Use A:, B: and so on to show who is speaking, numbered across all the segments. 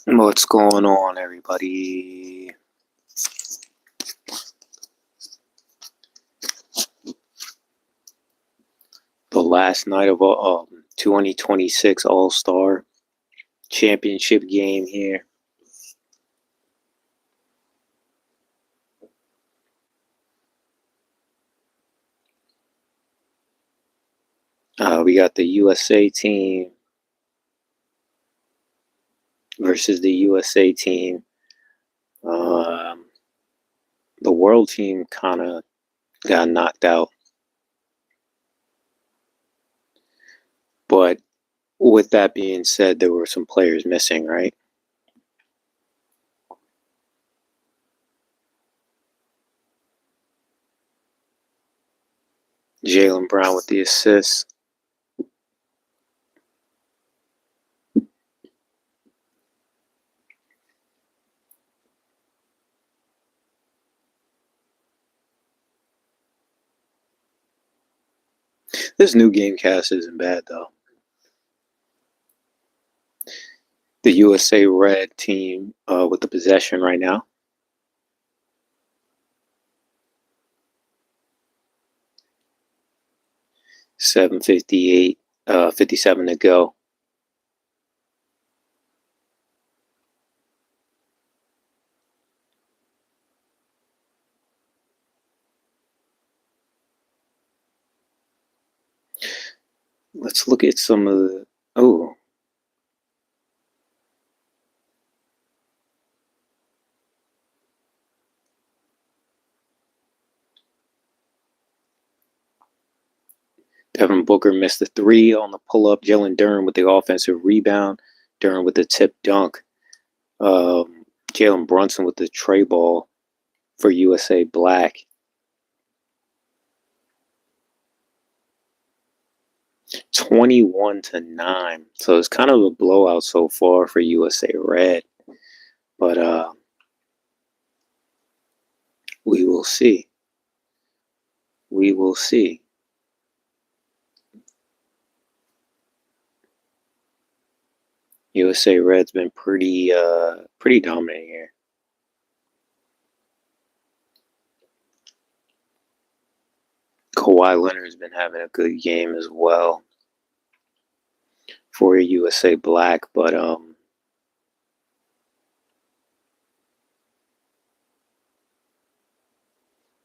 A: What's going on, everybody? The last night of a 2026 All-Star Championship game here. We got the USA team versus the USA team. The world team kind of got knocked out. But with that being said, there were some players missing, right? Jaylen Brown with the assist. This new Gamecast isn't bad, though. The USA Red team with the possession right now. .58, 57 to go. Let's look at some of the. Oh. Devin Booker missed the three on the pull-up. Jalen Duren with the offensive rebound. Duren with the tip dunk. Jalen Brunson with the tray ball for USA Black. (21-9). So it's kind of a blowout so far for USA Red. But we will see. We will see. USA Red's been pretty dominant here. Kawhi Leonard's been having a good game as well for USA Black, but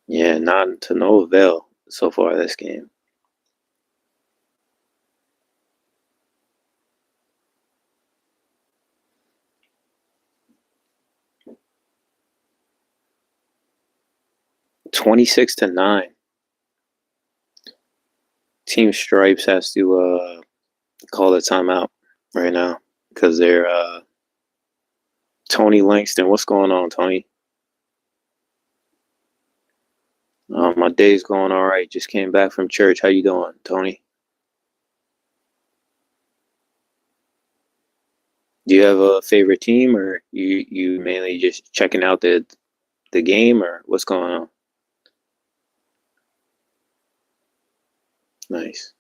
A: yeah, not to no avail so far this game. (26-9). Team Stripes has to call the timeout right now because they're Tony Langston. What's going on, Tony? My day's going all right. Just came back from church. How you doing, Tony? Do you have a favorite team, or you mainly just checking out the game, or what's going on? Nice.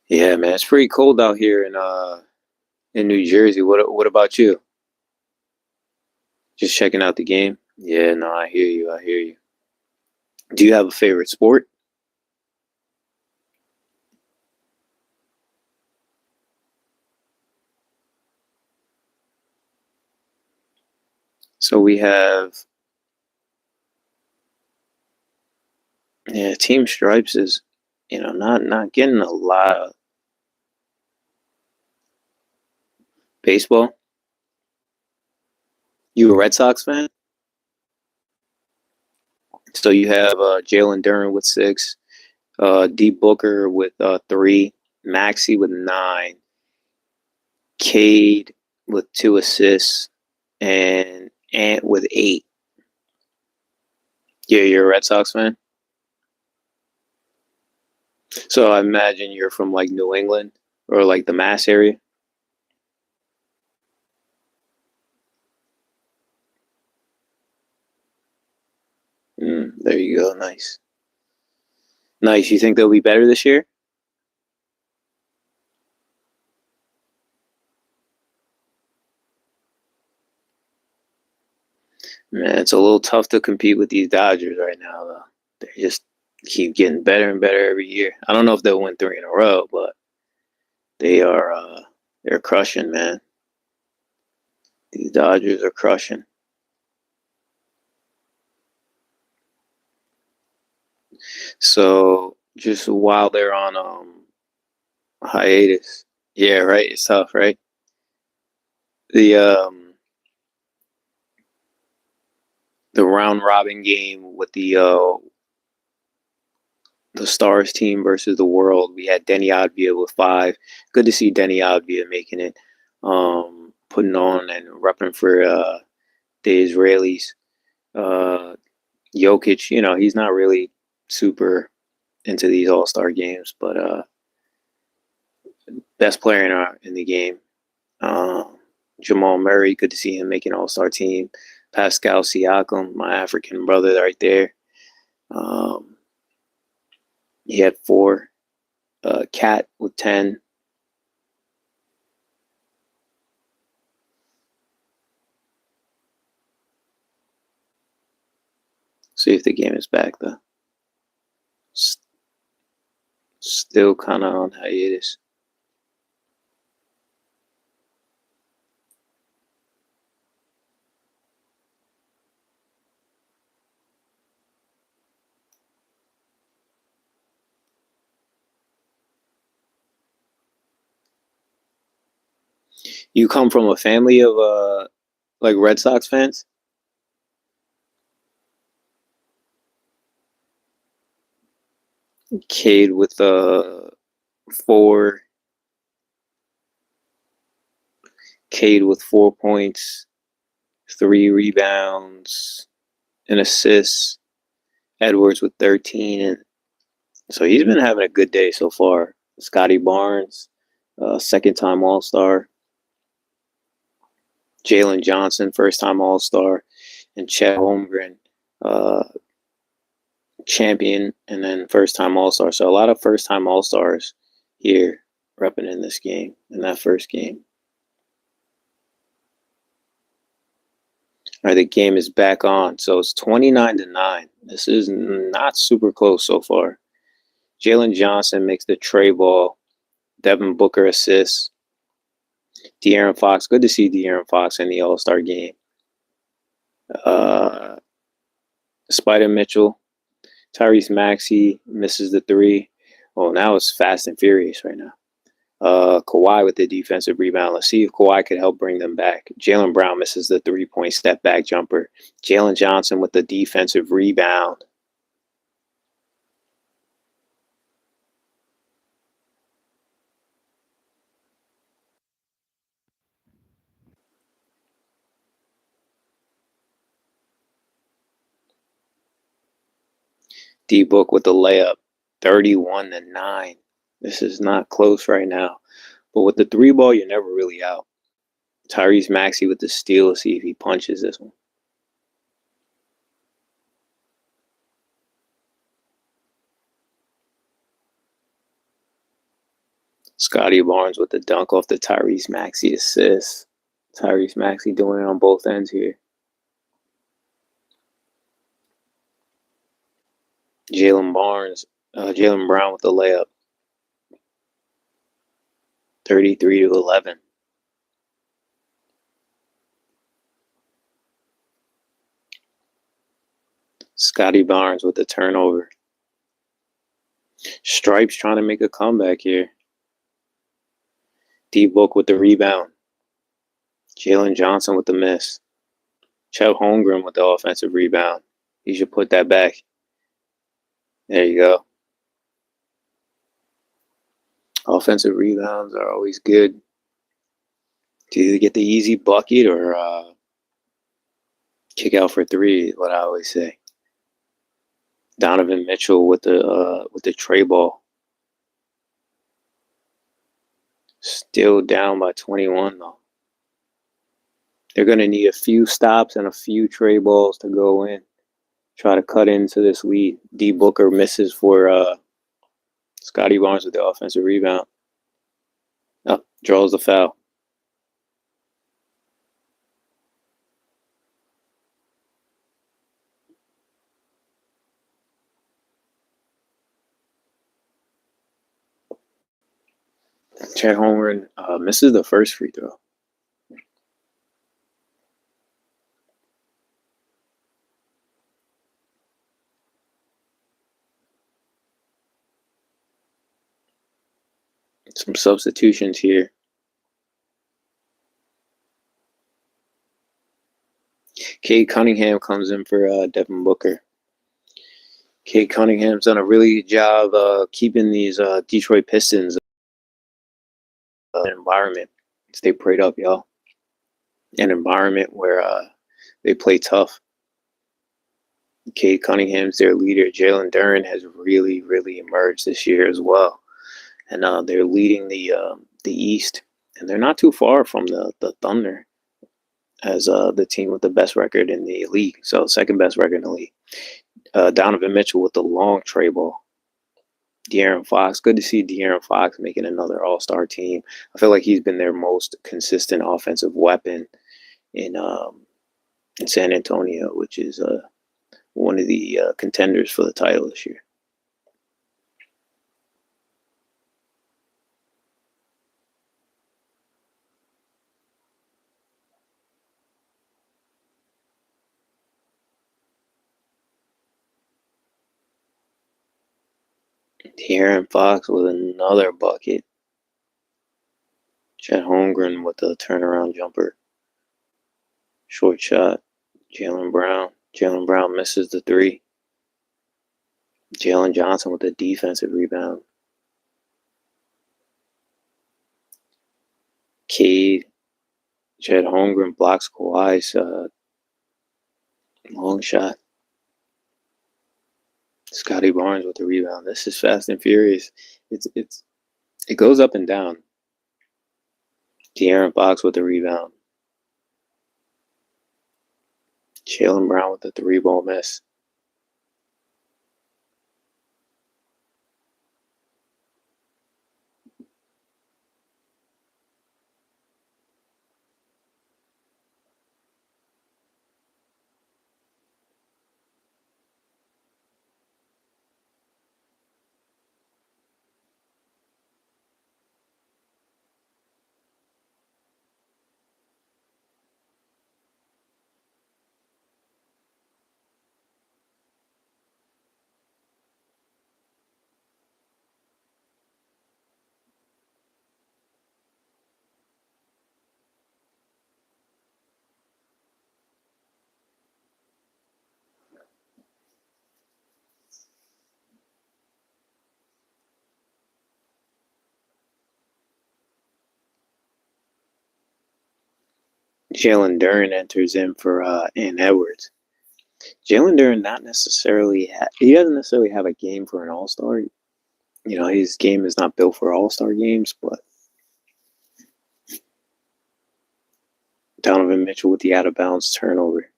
A: Yeah, man, it's pretty cold out here in New Jersey. What about you? Just checking out the game? Yeah, no, I hear you. I hear you. Do you have a favorite sport? So we have, Team Stripes is, not getting a lot of baseball. You a Red Sox fan? So you have Jalen Duren with 6, D Booker with 3, Maxey with 9, Cade with 2 assists, and Ant with 8. Yeah, you're a Red Sox fan? So I imagine you're from like New England or like the Mass area. There you go. Nice. Nice. You think they'll be better this year? Man, it's a little tough to compete with these Dodgers right now, though. They just keep getting better and better every year. I don't know if they'll win 3 in a row, but they are they're crushing, man. These Dodgers are crushing. So just while they're on hiatus, yeah, right. It's tough, right? The the round robin game with the Stars team versus the World. We had Denny Advia with 5. Good to see Denny Advia making it, putting on and repping for the Israelis. Uh, Jokic, he's not really super into these All Star games, but best player in the game. Jamal Murray, good to see him making All Star team. Pascal Siakam, my African brother, right there. He had 4. Cat with 10. See if the game is back though. Still kind of on hiatus. You come from a family of like Red Sox fans? Cade with 4. Cade with 4 points, 3 rebounds, an assist. Edwards with 13, and so he's been having a good day so far. Scotty Barnes, second-time All-Star. Jalen Johnson, first-time All-Star, and Chet Holmgren, champion, and then first-time All-Star. So a lot of first-time All-Stars here repping in this game, in that first game. All right, the game is back on. So it's 29-9. This is not super close so far. Jalen Johnson makes the tray ball. Devin Booker assists. De'Aaron Fox. Good to see De'Aaron Fox in the All-Star game. Spider Mitchell. Tyrese Maxey misses the 3. Oh, now it's fast and furious right now. Kawhi with the defensive rebound. Let's see if Kawhi could help bring them back. Jaylen Brown misses the 3-point step back jumper. Jalen Johnson with the defensive rebound. D-Book with the layup. 31-9. This is not close right now. But with the 3 ball, you're never really out. Tyrese Maxey with the steal. Let's see if he punches this one. Scotty Barnes with the dunk off the Tyrese Maxey assist. Tyrese Maxey doing it on both ends here. Jalen Brown with the layup. 33-11. Scotty Barnes with the turnover. Stripes trying to make a comeback here. D-Book with the rebound. Jalen Johnson with the miss. Chet Holmgren with the offensive rebound. He should put that back. There you go. Offensive rebounds are always good to either get the easy bucket or kick out for 3 is what I always say. Donovan Mitchell with the tray ball. Still down by 21 though. They're going to need a few stops and a few tray balls to go in. Try to cut into this lead. D Booker misses for Scotty Barnes with the offensive rebound. Oh, draws the foul. Chet Holmgren misses the first free throw. Some substitutions here. Cade Cunningham comes in for Devin Booker. Cade Cunningham's done a really good job keeping these Detroit Pistons environment. Stay prayed up, y'all. An environment where they play tough. Cade Cunningham's their leader. Jalen Duren has really, really emerged this year as well. And they're leading the East. And they're not too far from the Thunder as the team with the best record in the league. So second best record in the league. Donovan Mitchell with the long tray ball. De'Aaron Fox. Good to see De'Aaron Fox making another all-star team. I feel like he's been their most consistent offensive weapon in San Antonio, which is one of the contenders for the title this year. De'Aaron Fox with another bucket. Chet Holmgren with the turnaround jumper. Short shot. Jaylen Brown. Jaylen Brown misses the three. Jalen Johnson with a defensive rebound. Cade. Chet Holmgren blocks Kawhi's long shot. Scotty Barnes with the rebound. This is fast and furious. It goes up and down. De'Aaron Fox with the rebound. Jaylen Brown with the three-ball miss. Jalen Duren enters in for Ant Edwards. Jalen Duren he doesn't necessarily have a game for an All-Star. You know, his game is not built for All-Star games, but Donovan Mitchell with the out-of-bounds turnover.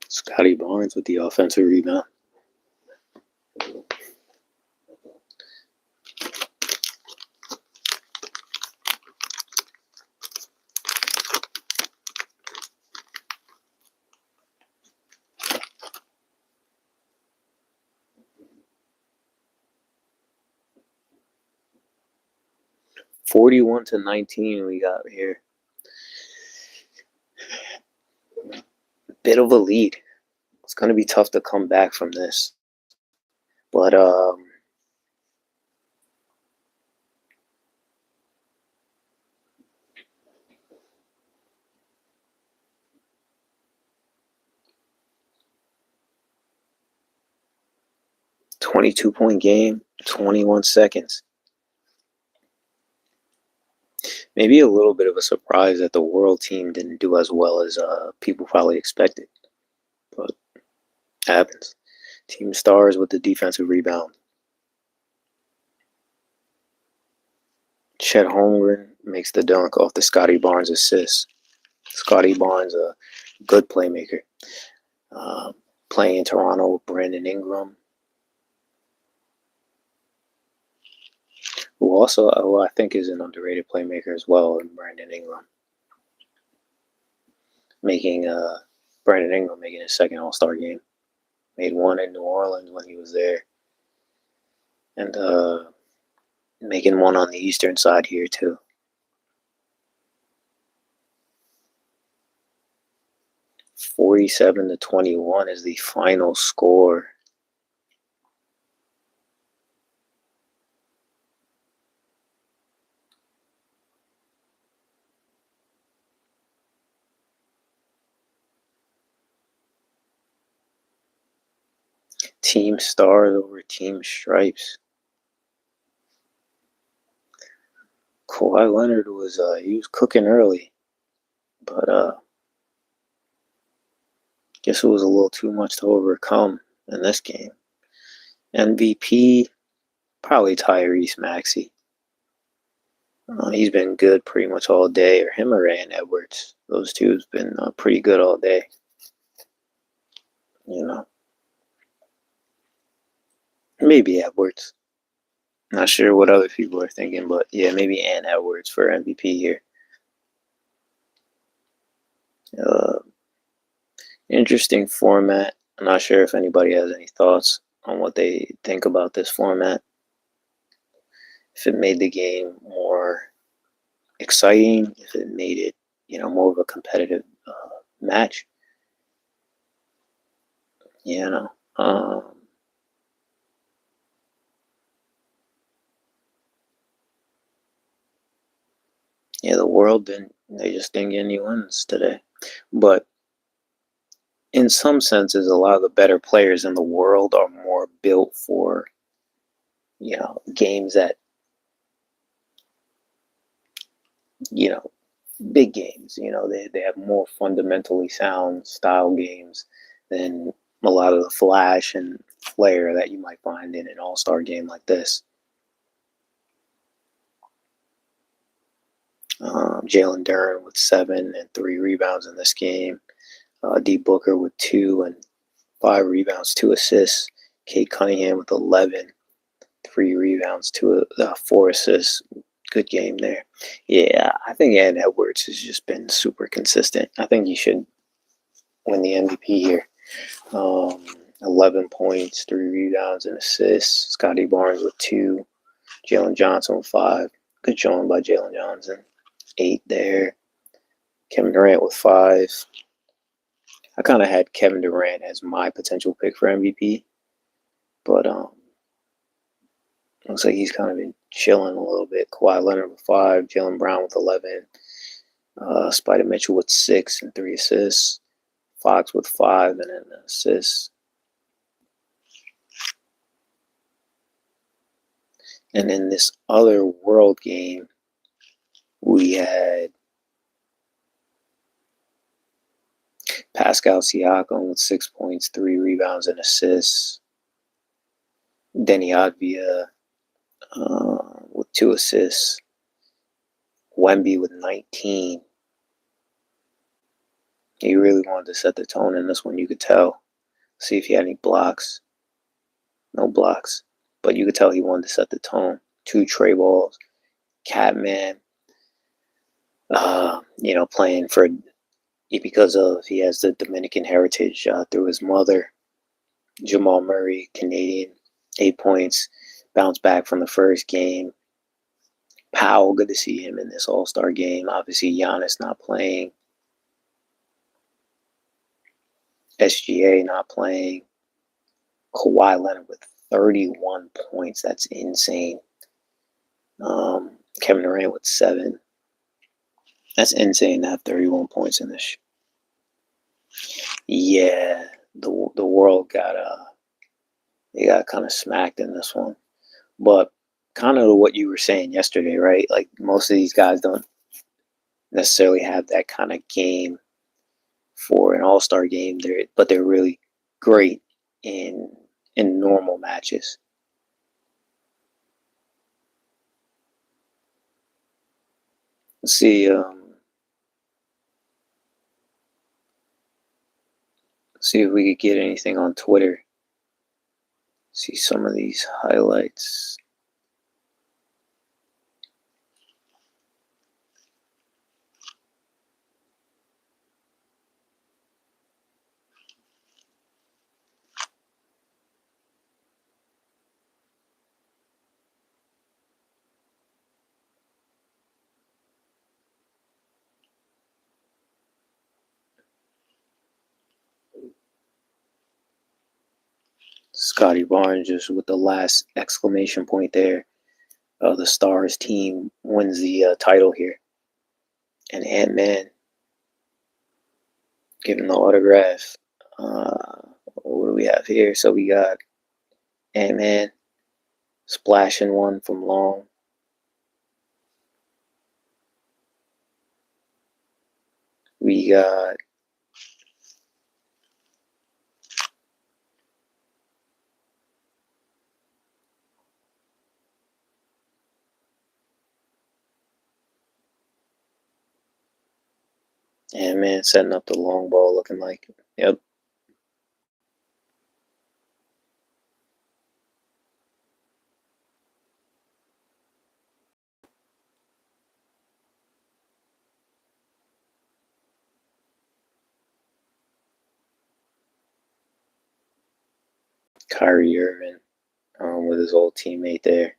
A: Scotty Barnes with the offensive rebound. (41-19) we got here. Bit of a lead. It's going to be tough to come back from this. But 22-point game, 21 seconds. Maybe a little bit of a surprise that the world team didn't do as well as people probably expected. But it happens. Team stars with the defensive rebound. Chet Holmgren makes the dunk off the Scotty Barnes assist. Scotty Barnes, a good playmaker. Playing in Toronto with Brandon Ingram, who also, I think, is an underrated playmaker as well, in Brandon Ingram. Brandon Ingram making his second All-Star game. Made one in New Orleans when he was there. And making one on the eastern side here too. 47-21 is the final score. Team stars over team stripes. Kawhi Leonard was he was cooking early, but guess it was a little too much to overcome in this game. MVP probably Tyrese Maxey. He's been good pretty much all day, or him or Ant Edwards. Those two have been pretty good all day. You know, maybe Edwards. Not sure what other people are thinking, but yeah, maybe Ant Edwards for MVP here. Interesting format. I'm not sure if anybody has any thoughts on what they think about this format. If it made the game more exciting, if it made it, more of a competitive match. Yeah, yeah, the world they just didn't get any wins today. But in some senses, a lot of the better players in the world are more built for, games that, big games. They have more fundamentally sound style games than a lot of the flash and flair that you might find in an all-star game like this. Jalen Duren with 7 and 3 rebounds in this game. D. Booker with 2 and 5 rebounds, 2 assists. Kate Cunningham with 11, 3 rebounds, 4 assists. Good game there. Yeah, I think Ant Edwards has just been super consistent. I think he should win the MVP here. 11 points, 3 rebounds, and assists. Scotty Barnes with 2. Jalen Johnson with 5. Good showing by Jalen Johnson. 8 there. Kevin Durant with 5. I kind of had Kevin Durant as my potential pick for MVP, but looks like he's kind of been chilling a little bit. Kawhi Leonard with 5. Jaylen Brown with 11. Spider Mitchell with 6 and 3 assists. Fox with 5 and an assist. And in this other world game, we had Pascal Siakam with 6 points, 3 rebounds, and assists. Denny Advia with 2 assists. Wemby with 19. He really wanted to set the tone in this one, you could tell. See if he had any blocks. No blocks. But you could tell he wanted to set the tone. 2 tray balls. Catman. Playing for, because of he has the Dominican heritage through his mother. Jamal Murray, Canadian, 8 points. Bounced back from the first game. Powell, good to see him in this All-Star game. Obviously, Giannis not playing. SGA not playing. Kawhi Leonard with 31 points. That's insane. Kevin Durant with 7. That's insane to have 31 points in this. Yeah, the world got they got kind of smacked in this one. But kind of what you were saying yesterday, right? Like most of these guys don't necessarily have that kind of game for an all-star game. But they're really great in normal matches. Let's see. See if we could get anything on Twitter. See some of these highlights. Scotty Barnes just with the last exclamation point there. The Stars team wins the title here. And Ant-Man giving the autograph. What do we have here? So we got Ant-Man splashing one from Long. We got Ant-Man setting up the long ball looking like, yep. Kyrie Irving with his old teammate there.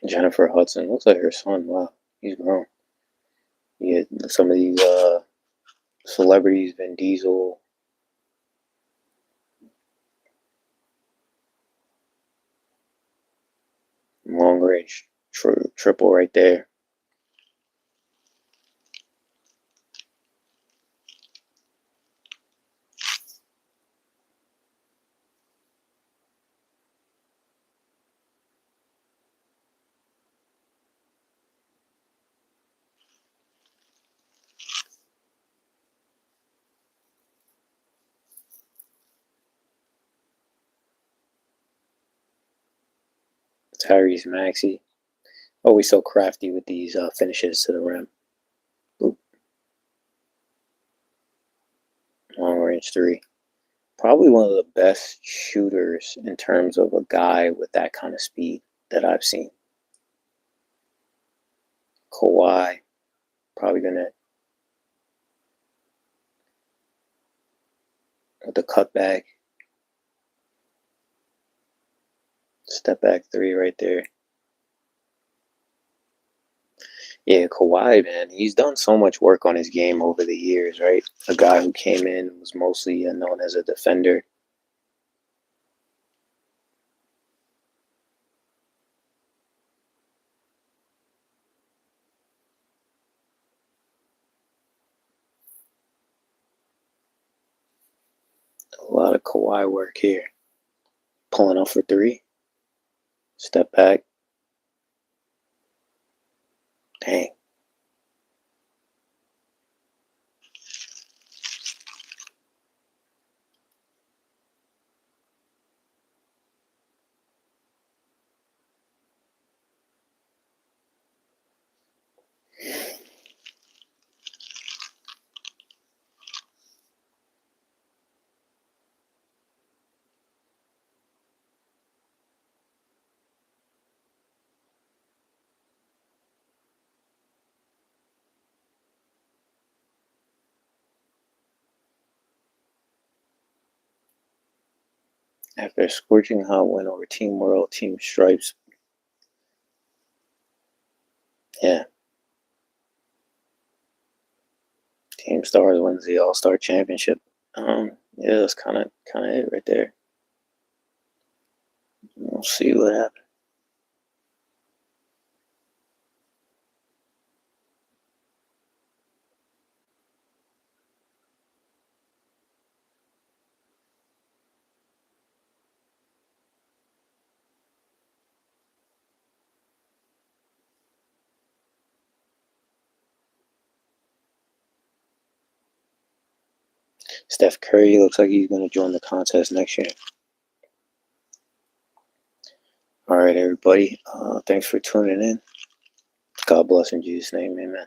A: Jennifer Hudson looks like her son. Wow, he's grown. Yeah, some of these celebrities, Vin Diesel. Long range triple right there. Tyrese Maxey. Always so crafty with these finishes to the rim. Boop. Long range three. Probably one of the best shooters in terms of a guy with that kind of speed that I've seen. Kawhi, probably gonna with the cutback, step back three right there. Yeah, Kawhi, man, he's done so much work on his game over the years, right? A guy who came in and was mostly known as a defender. A lot of Kawhi work here. Pulling up for three. Step back. Dang. After a scorching hot win over Team World, Team Stripes. Yeah. Team Stars wins the All-Star Championship. Yeah, that's kind of it right there. We'll see what happens. Steph Curry looks like he's going to join the contest next year. All right, everybody. Thanks for tuning in. God bless in Jesus' name. Amen.